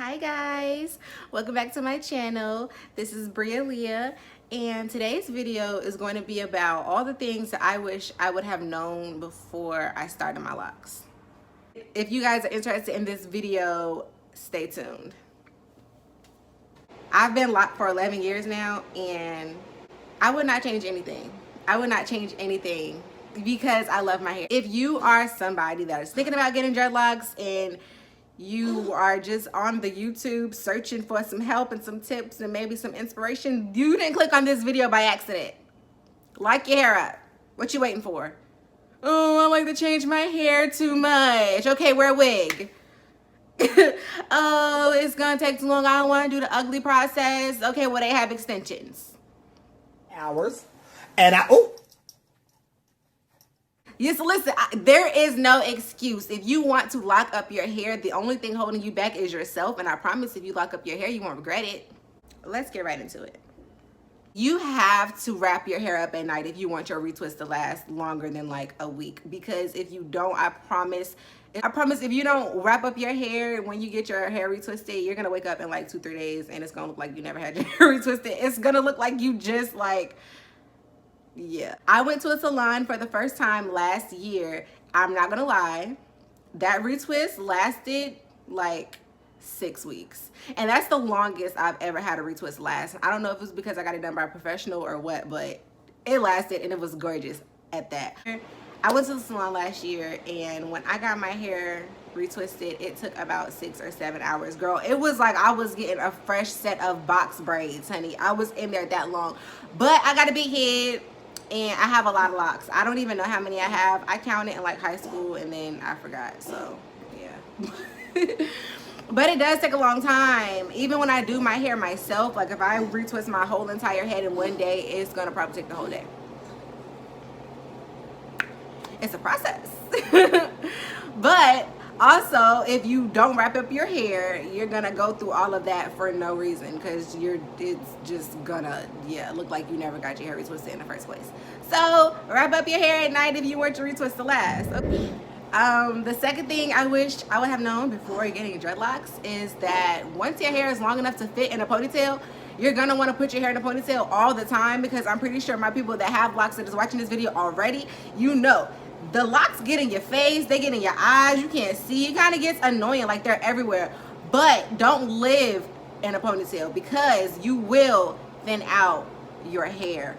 Hi guys, welcome back to my channel. This is Bria Leah, and today's video is going to be about all the things that I wish I would have known before I started my locks. If you guys are interested in this video, stay tuned. I've been locked for 11 years now, and I would not change anything. I would not change anything because I love my hair. If you are somebody that is thinking about getting dreadlocks and you are just on the YouTube searching for some help and some tips and maybe some inspiration, you didn't click on this video by accident. Lock your hair up. What you waiting for? Oh, I like to change my hair too much. Okay, wear a wig. Oh, it's gonna take too long. I don't want to do the ugly process. Okay, well, they have extensions. Hours. And Yes, listen, there is no excuse. If you want to lock up your hair, the only thing holding you back is yourself. And I promise if you lock up your hair, you won't regret it. Let's get right into it. You have to wrap your hair up at night if you want your retwist to last longer than like a week. Because if you don't, I promise if you don't wrap up your hair when you get your hair retwisted, you're going to wake up in like 2-3 days and it's going to look like you never had your hair retwisted. It's going to look like you just like... Yeah, I went to a salon for the first time last year. I'm not gonna lie, that retwist lasted like 6 weeks, and that's the longest I've ever had a retwist last. I don't know if it was because I got it done by a professional or what, but it lasted and it was gorgeous at that. I went to the salon last year, and when I got my hair retwisted, it took about 6 or 7 hours. Girl, it was like I was getting a fresh set of box braids, honey. I was in there that long, but I got a big head and I have a lot of locks. I don't even know how many I have. I counted in like high school and then I forgot, so yeah. But it does take a long time. Even when I do my hair myself, like if I retwist my whole entire head in one day, it's gonna probably take the whole day. It's a process. But also, if you don't wrap up your hair, you're gonna go through all of that for no reason, because it's just gonna look like you never got your hair retwisted in the first place. So wrap up your hair at night if you want your retwist to last. Okay. The second thing I wish I would have known before getting dreadlocks is that once your hair is long enough to fit in a ponytail, you're gonna want to put your hair in a ponytail all the time, because I'm pretty sure my people that have locks that is watching this video already, you know, the locks get in your face, they get in your eyes, you can't see. It kind of gets annoying, like they're everywhere. But don't live in a ponytail, because you will thin out your hair.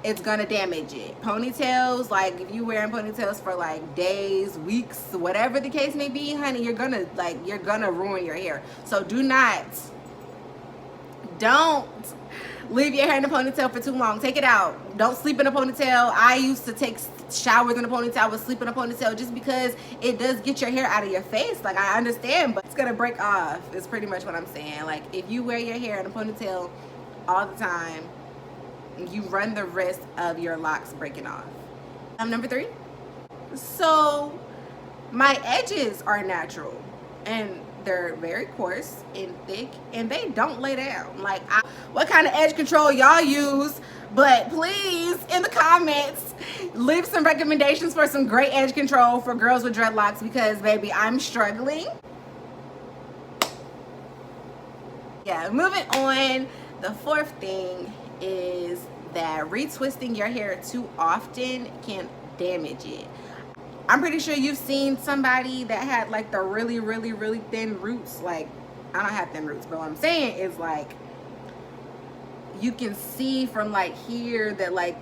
It's gonna damage it. Ponytails, like if you wearing ponytails for like days, weeks, whatever the case may be, honey, you're gonna ruin your hair. So don't leave your hair in a ponytail for too long. Take it out. Don't sleep in a ponytail. I used to take showers in a ponytail. I would sleep in a ponytail just because it does get your hair out of your face. Like, I understand, but it's gonna break off. It's pretty much what I'm saying. Like, if you wear your hair in a ponytail all the time, you run the risk of your locks breaking off. Number 3. So my edges are natural and they're very coarse and thick, and they don't lay down. Like, what kind of edge control y'all use? But please, in the comments, leave some recommendations for some great edge control for girls with dreadlocks, because baby, I'm struggling. Yeah, moving on. The 4th thing is that retwisting your hair too often can damage it. I'm pretty sure you've seen somebody that had like the really, really, really thin roots. Like, I don't have thin roots, but what I'm saying is, like, you can see from like here that like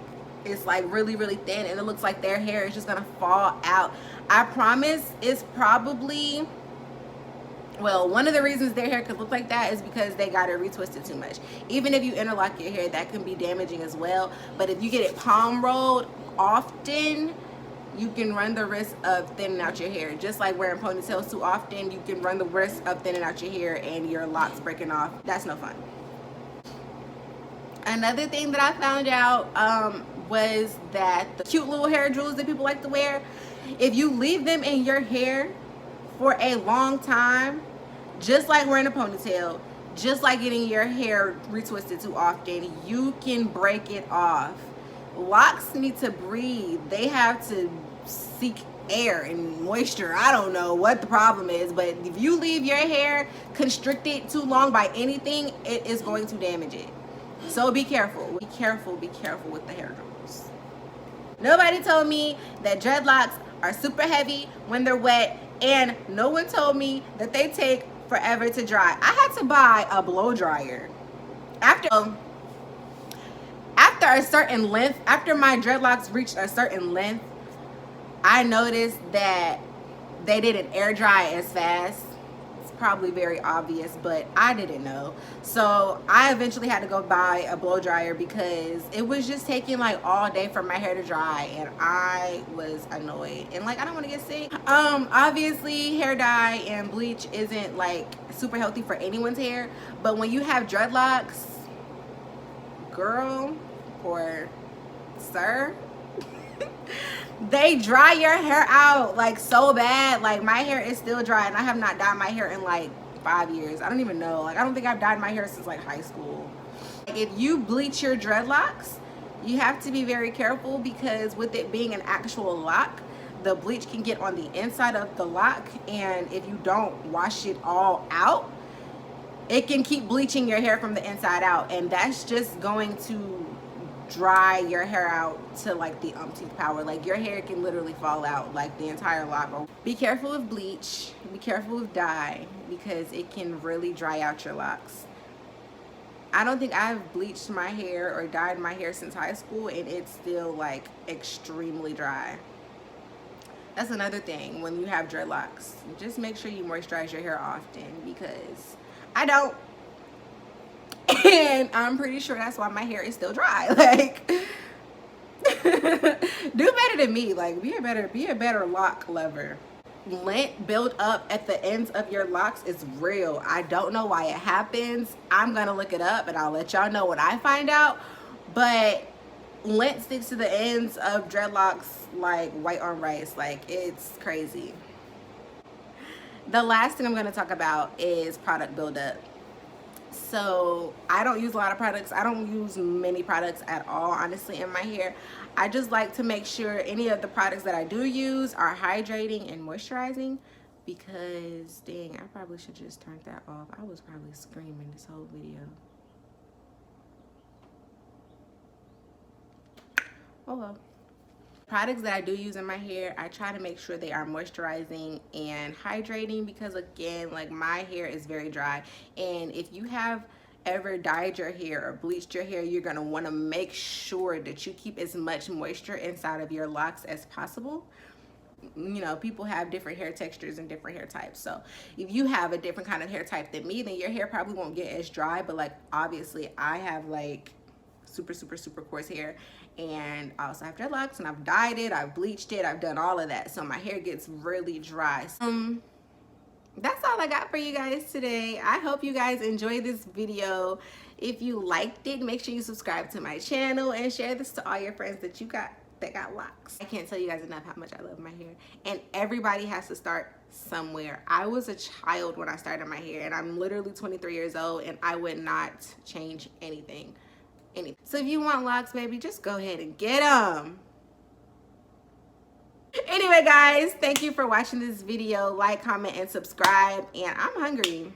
it's like really, really thin, and it looks like their hair is just gonna fall out. I promise it's probably, well, one of the reasons their hair could look like that is because they got it retwisted too much. Even if you interlock your hair, that can be damaging as well. But if you get it palm rolled often, you can run the risk of thinning out your hair. Just like wearing ponytails too often, you can run the risk of thinning out your hair and your locks breaking off. That's no fun. Another thing that I found out was that the cute little hair jewels that people like to wear, if you leave them in your hair for a long time, just like wearing a ponytail, just like getting your hair retwisted too often, you can break it off. Locks need to breathe. They have to seek air and moisture. I don't know what the problem is, but if you leave your hair constricted too long by anything, it is going to damage it. So be careful. Be careful with the hair curls. Nobody told me that dreadlocks are super heavy when they're wet, and no one told me that they take forever to dry. I had to buy a blow dryer. After a certain length, after my dreadlocks reached a certain length, I noticed that they didn't air dry as fast. It's probably very obvious, but I didn't know. So I eventually had to go buy a blow dryer because it was just taking like all day for my hair to dry, and I was annoyed. And like, I don't want to get sick. Obviously hair dye and bleach isn't like super healthy for anyone's hair, but when you have dreadlocks, girl or sir, they dry your hair out like so bad. Like, my hair is still dry, and I have not dyed my hair in like 5 years. I don't even know. Like, I don't think I've dyed my hair since like high school. Like, if you bleach your dreadlocks, you have to be very careful, because with it being an actual lock, the bleach can get on the inside of the lock, and if you don't wash it all out, it can keep bleaching your hair from the inside out, and that's just going to dry your hair out to like the umpteenth power. Like, your hair can literally fall out, like the entire lock. Be careful with bleach, be careful with dye, because it can really dry out your locks. I don't think I've bleached my hair or dyed my hair since high school, and it's still like extremely dry. That's another thing when you have dreadlocks. Just make sure you moisturize your hair often, because I don't. And I'm pretty sure that's why my hair is still dry. Like, do better than me. Like, be a better lock lover. Lint build up at the ends of your locks is real. I don't know why it happens. I'm gonna look it up and I'll let y'all know what I find out. But lint sticks to the ends of dreadlocks like white on rice. Like, it's crazy. The last thing I'm gonna talk about is product buildup. So I don't use a lot of products. I don't use many products at all, honestly, in my hair. I just like to make sure any of the products that I do use are hydrating and moisturizing, because dang, I probably should just turn that off. I was probably screaming this whole video. Oh well. Products that I do use in my hair, I try to make sure they are moisturizing and hydrating, because again, like, my hair is very dry, and if you have ever dyed your hair or bleached your hair, you're going to want to make sure that you keep as much moisture inside of your locks as possible. You know, people have different hair textures and different hair types, so if you have a different kind of hair type than me, then your hair probably won't get as dry. But like, obviously I have like super coarse hair, and I also have dreadlocks, and I've dyed it, I've bleached it, I've done all of that, so my hair gets really dry. That's all I got for you guys today. I hope you guys enjoyed this video. If you liked it, make sure you subscribe to my channel and share this to all your friends that got locks. I can't tell you guys enough how much I love my hair, and everybody has to start somewhere. I was a child when I started my hair, and I'm literally 23 years old, and I would not change anything. So if you want locks, baby, just go ahead and get them. Anyway, guys, thank you for watching this video. Like, comment, and subscribe, and I'm hungry.